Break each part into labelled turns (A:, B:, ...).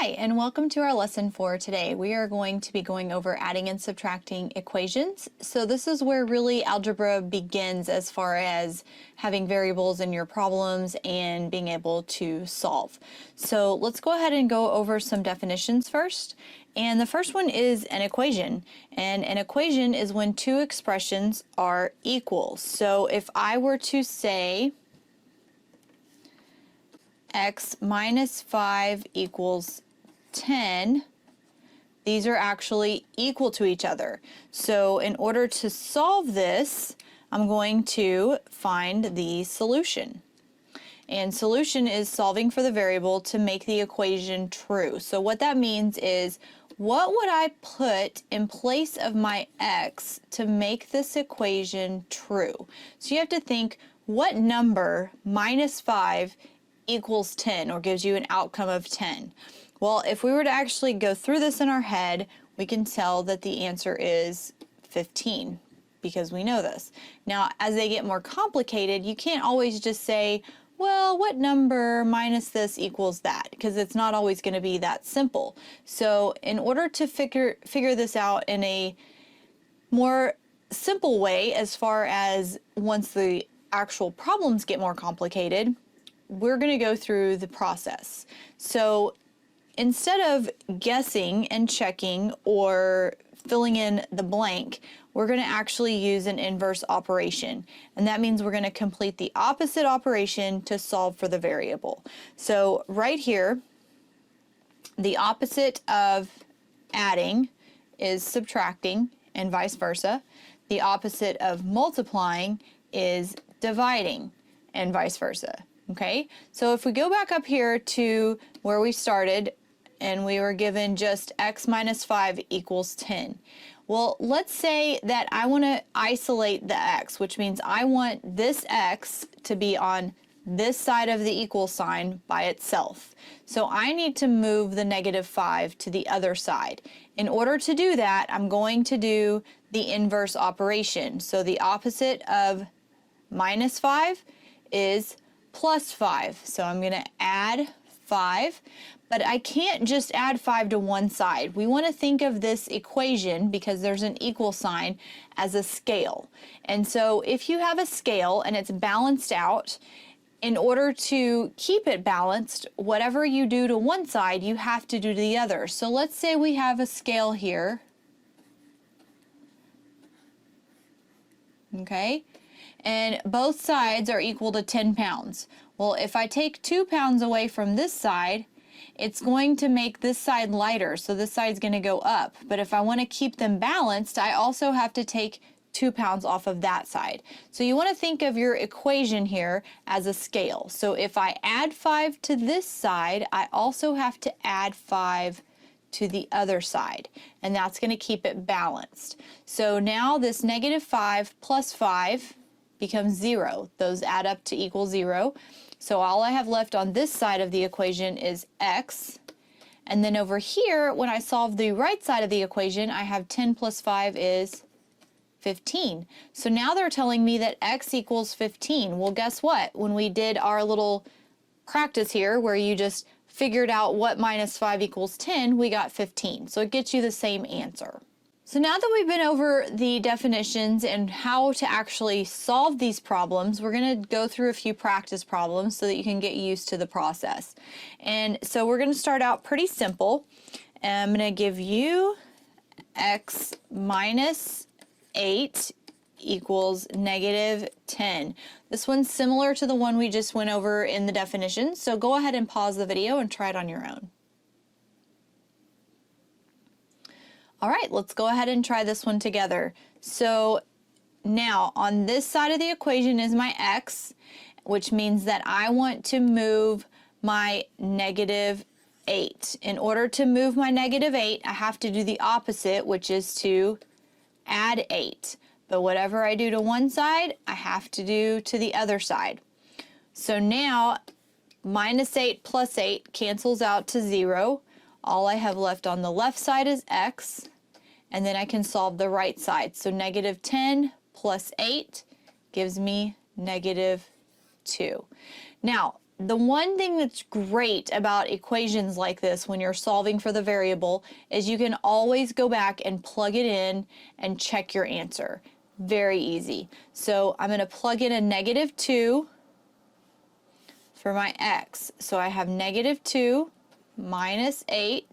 A: Hi, and welcome to our lesson for today. We are going to be going over adding and subtracting equations. So this is where really algebra begins as far as having variables in your problems and being able to solve. So let's go ahead and go over some definitions first. And the first one is an equation. And an equation is when two expressions are equal. So if I were to say x minus 5 equals 10, these are actually equal to each other. So in order to solve this, I'm going to find the solution. And solution is solving for the variable to make the equation true. So what that means is, what would I put in place of my x to make this equation true? So you have to think, what number minus 5 equals 10 or gives you an outcome of 10? Well, if we were to actually go through this in our head, we can tell that the answer is 15 because we know this. Now, as they get more complicated, you can't always just say, well, what number minus this equals that? Because it's not always going to be that simple. So in order to figure this out in a more simple way, as far as once the actual problems get more complicated, we're going to go through the process. So instead of guessing and checking or filling in the blank, we're going to actually use an inverse operation. And that means we're going to complete the opposite operation to solve for the variable. So right here, the opposite of adding is subtracting, and vice versa. The opposite of multiplying is dividing, and vice versa. Okay, so if we go back up here to where we started and we were given just x minus 5 equals 10. Well, let's say that I want to isolate the x, which means I want this x to be on this side of the equal sign by itself. So I need to move the negative 5 to the other side. In order to do that, I'm going to do the inverse operation. So the opposite of minus 5 is plus 5. So I'm going to add 5, but I can't just add 5 to one side. We want to think of this equation, because there's an equal sign, as a scale. And so if you have a scale and it's balanced out, in order to keep it balanced, whatever you do to one side, you have to do to the other. So let's say we have a scale here. Okay? And both sides are equal to 10 pounds. Well, if I take 2 pounds away from this side, it's going to make this side lighter, so this side's going to go up. But if I want to keep them balanced, I also have to take 2 pounds off of that side. So you want to think of your equation here as a scale. So if I add 5 to this side, I also have to add 5 to the other side, and that's going to keep it balanced. So now this negative 5 plus 5 becomes 0. Those add up to equal 0. So all I have left on this side of the equation is x. And then over here, when I solve the right side of the equation, I have 10 plus 5 is 15. So now they're telling me that x equals 15. Well, guess what? When we did our little practice here, where you just figured out what minus 5 equals 10, we got 15. So it gets you the same answer. So now that we've been over the definitions and how to actually solve these problems, we're going to go through a few practice problems so that you can get used to the process. And so we're going to start out pretty simple. I'm going to give you x minus 8 equals negative 10. This one's similar to the one we just went over in the definitions, so go ahead and pause the video and try it on your own. All right, let's go ahead and try this one together. So now on this side of the equation is my x, which means that I want to move my negative 8. In order to move my negative 8, I have to do the opposite, which is to add 8. But whatever I do to one side, I have to do to the other side. So now minus 8 plus 8 cancels out to 0. All I have left on the left side is x, and then I can solve the right side. So negative 10 plus 8 gives me negative 2. Now, the one thing that's great about equations like this when you're solving for the variable is you can always go back and plug it in and check your answer. Very easy. So I'm going to plug in a -2 for my x. So I have -2 minus 8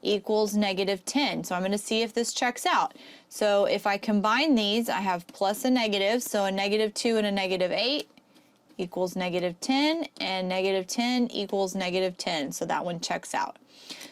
A: equals -10. So I'm going to see if this checks out. So if I combine these, I have plus a negative, so a -2 and a -8 equals -10, and -10 equals -10. So that one checks out.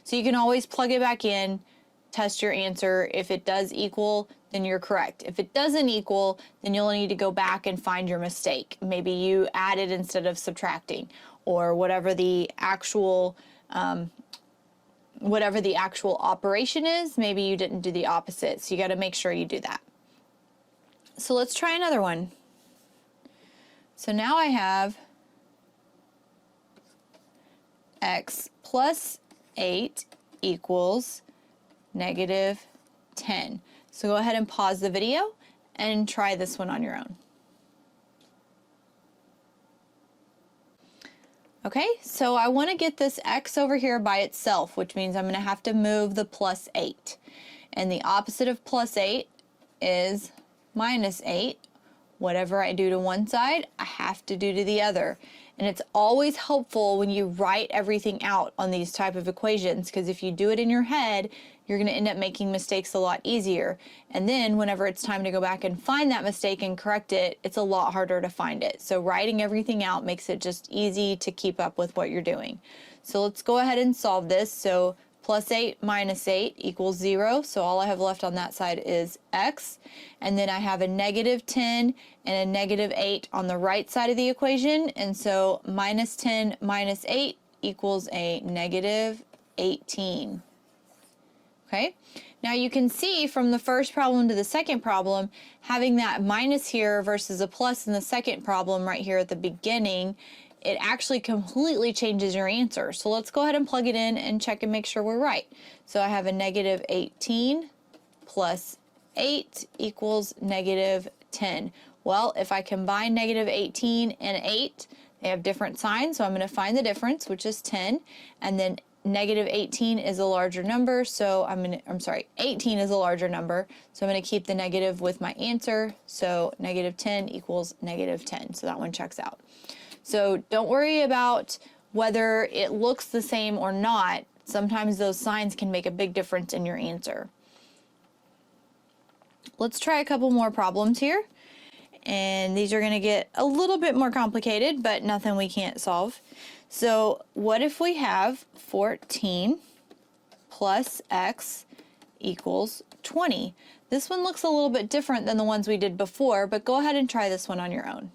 A: So you can always plug it back in, test your answer. If it does equal, then you're correct. If it doesn't equal, then you'll need to go back and find your mistake. Maybe you added instead of subtracting, or whatever the actual operation is, maybe you didn't do the opposite. So you got to make sure you do that. So let's try another one. So now I have x plus 8 equals -10. So go ahead and pause the video and try this one on your own. Okay, so I want to get this x over here by itself, which means I'm going to have to move the plus 8. And the opposite of plus 8 is minus 8. Whatever I do to one side, I have to do to the other. And it's always helpful when you write everything out on these type of equations, because if you do it in your head, you're going to end up making mistakes a lot easier. And then whenever it's time to go back and find that mistake and correct it, it's a lot harder to find it. So writing everything out makes it just easy to keep up with what you're doing. So let's go ahead and solve this. So plus 8 minus 8 equals 0. So all I have left on that side is x. And then I have a -10 and a -8 on the right side of the equation. And so -10 minus 8 equals a -18. Okay, now you can see from the first problem to the second problem, having that minus here versus a plus in the second problem right here at the beginning, it actually completely changes your answer. So let's go ahead and plug it in and check and make sure we're right. So I have a -18 plus 8 equals -10. Well, if I combine -18 and 8, they have different signs, so I'm going to find the difference, which is 10, and then -18 is a larger number, so 18 is a larger number, so I'm going to keep the negative with my answer, so -10 equals -10, so that one checks out. So don't worry about whether it looks the same or not. Sometimes those signs can make a big difference in your answer. Let's try a couple more problems here, and these are going to get a little bit more complicated, but nothing we can't solve. So what if we have 14 plus x equals 20? This one looks a little bit different than the ones we did before, but go ahead and try this one on your own.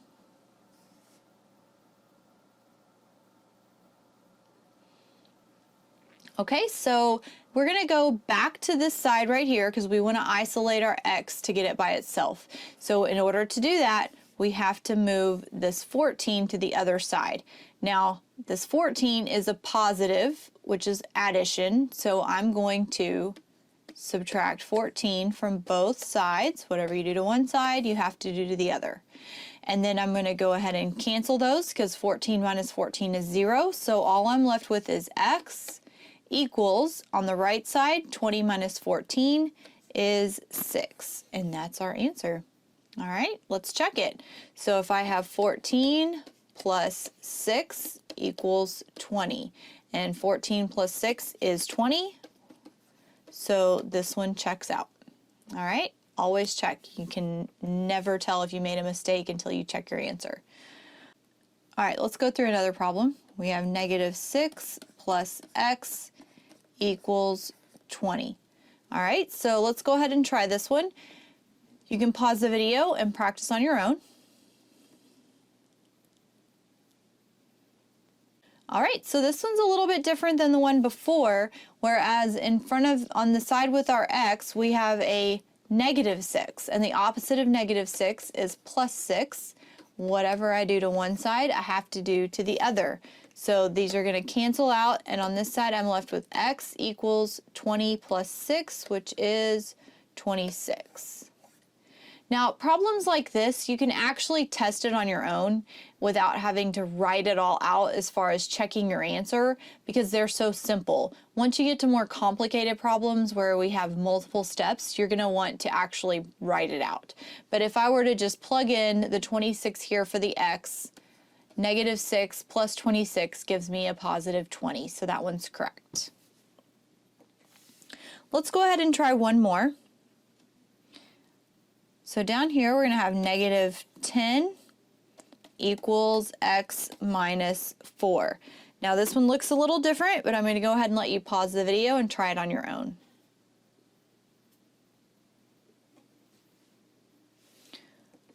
A: Okay, so we're going to go back to this side right here because we want to isolate our x to get it by itself. So in order to do that, we have to move this 14 to the other side. Now, this 14 is a positive, which is addition, so I'm going to subtract 14 from both sides. Whatever you do to one side, you have to do to the other. And then I'm going to go ahead and cancel those because 14 minus 14 is 0, so all I'm left with is x equals, on the right side, 20 minus 14 is 6, and that's our answer. All right, let's check it. So if I have 14 plus 6 equals 20, and 14 plus 6 is 20, so this one checks out. All right, always check. You can never tell if you made a mistake until you check your answer. All right, let's go through another problem. We have -6 plus x equals 20. All right, so let's go ahead and try this one. You can pause the video and practice on your own. All right, so this one's a little bit different than the one before, whereas on the side with our x, we have a -6, and the opposite of -6 is +6. Whatever I do to one side, I have to do to the other. So these are going to cancel out, and on this side, I'm left with x equals 20 plus 6, which is 26. Now, problems like this, you can actually test it on your own without having to write it all out as far as checking your answer, because they're so simple. Once you get to more complicated problems where we have multiple steps, you're going to want to actually write it out. But if I were to just plug in the 26 here for the x, -6 plus 26 gives me a positive 20, so that one's correct. Let's go ahead and try one more. So down here we're going to have -10 equals x minus 4. Now this one looks a little different, but I'm going to go ahead and let you pause the video and try it on your own.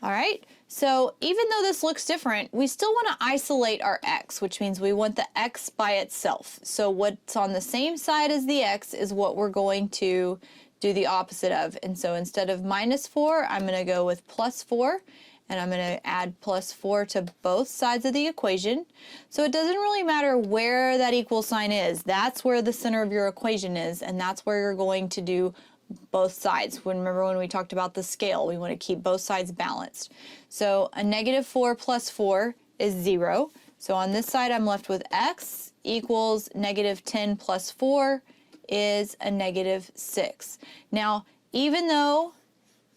A: All right, so even though this looks different, we still want to isolate our x, which means we want the x by itself. So what's on the same side as the x is what we're going to do the opposite of. And so instead of -4, I'm going to go with +4, and I'm going to add +4 to both sides of the equation. So it doesn't really matter where that equal sign is. That's where the center of your equation is, and that's where you're going to do both sides. Remember when we talked about the scale, we want to keep both sides balanced. So a -4 plus 4 is 0. So on this side I'm left with x equals -10 plus 4 is a -6. Now, even though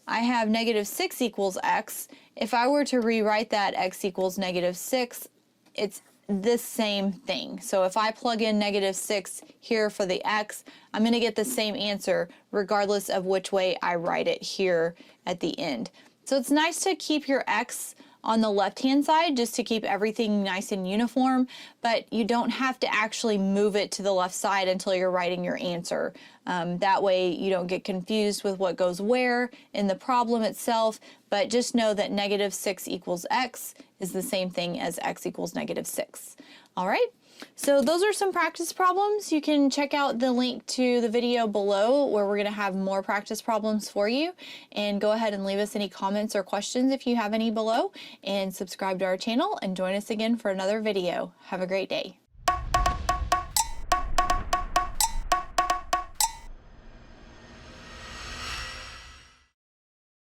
A: I have -6 equals x, if I were to rewrite that x equals -6, it's this same thing. So if I plug in -6 here for the x, I'm going to get the same answer regardless of which way I write it here at the end. So it's nice to keep your x on the left-hand side just to keep everything nice and uniform, but you don't have to actually move it to the left side until you're writing your answer. That way you don't get confused with what goes where in the problem itself, but just know that -6 equals x is the same thing as x equals -6. All right, so those are some practice problems. You can check out the link to the video below where we're going to have more practice problems for you, and go ahead and leave us any comments or questions if you have any below, and subscribe to our channel and join us again for another video. Have a great day.